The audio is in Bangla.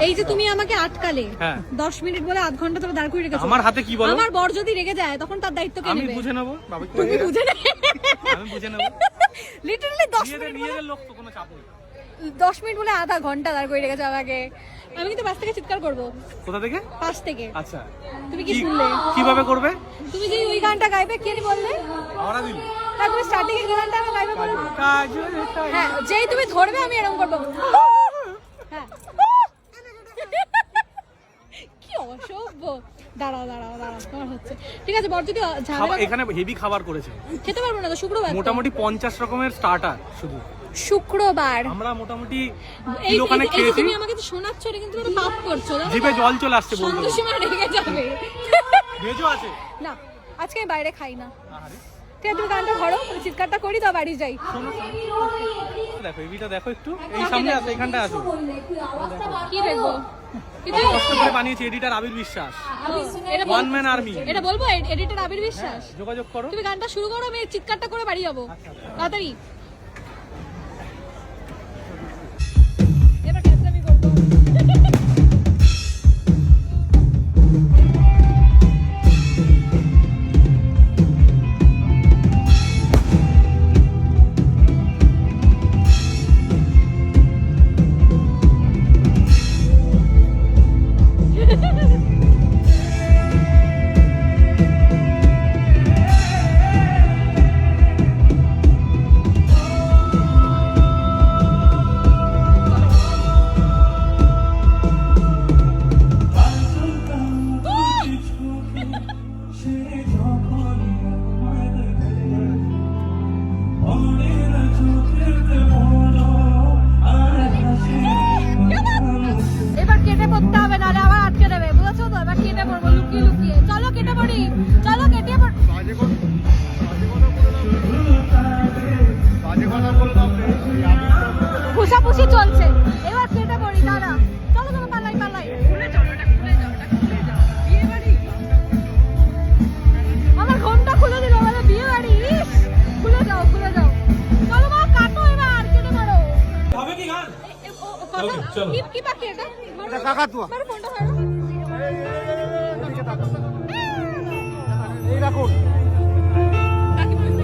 এই যে তুমি আমাকে আটকালে 10 মিনিট বলে আধ ঘন্টা ধরে দাঁড় করিয়ে রেখেছো। আমার হাতে কি বলো? আমার বর যদি রেগে যায় তখন তার দায়িত্ব কে নেবে? আমি বুঝে নেব বাবা। তুমি বুঝে নেবে? আমি বুঝে নেব। লিটারালি 10 মিনিট নিজেদের লোক তো কোনো চাপ নেই। 10 মিনিট বলে আধা ঘন্টা দাঁড় করিয়ে রেখেছো আমাকে। আমি কিন্তু পাশ থেকে চিৎকার করব। কোথা থেকে? পাশ থেকে। আচ্ছা তুমি কি শুনলে? কিভাবে করবে? তুমি যে ওই গানটা গাইবে কে বললে? আমরা দিল। হ্যাঁ তুমি স্টার্টিং এর গানটা আমি গাইবে বলে। হ্যাঁ যেই তুমি ধরবে আমি এরকম করব। হ্যাঁ কি অসভ্য। দাঁড়াও তোমার হচ্ছে ঠিক আছে। বর যদি ঝামেলা এখানে হেভি খাবার করেছে, খেতে পারবো না তো। শুক্রবার মোটামুটি 50 রকমের স্টার্টার শুধু শুক্রবার আমরা মোটামুটি এই কিলোখানে খেয়েছি। তুমি আমাকে তো শোনাচ্ছ এটা কিন্তু তুমি পাপ করছো না। জিভে জল চলে আসছে বলতে। সন্তোষীমা রেগে যাবে। ভেজও আছে না আজকে আমি বাইরে খাই না। ঠিক আছে তুমি গানটা ধরো, চিৎকারটা করি তো বাড়ি যাই। দেখো এবিটা দেখো একটু, এই সামনে আসো, এখানটা আসো। কি দেখবো? কষ্ট করে বানিয়েছি এডিটর আবির বিশ্বাস, ওয়ান ম্যান আর্মি। এটা বলবো এডিটর আবির বিশ্বাস? যোগাযোগ করো। তুমি গানটা শুরু করো, আমি চিৎকারটা করে বাড়ি যাবো তাড়াতাড়ি। এবার ক্যান্সেল করবো। এবার কেটে পড়তে হবে, নাহলে আবার আটকে দেবে, বুঝেছো তো? এবার কেটে পড়বো লুকিয়ে লুকিয়ে। চলো কেটে পড়ি, চলো কেটে পড়। ঘুষাপুষি চলছে, এবার কেটে পড়ি। দাঁড়া চলো চলো পালাই পালাই। আমার ঘোমটা খুলে দিল, বলে বিয়ে বাড়ি। খুলে যাও চলো মা, কাটো এবার, কেটে মারো। হবে কি গান? কি বাকি এটা? কাকাতুয়া। মারো ফোনটা মারো। এই রাখুন। বাকি বলতে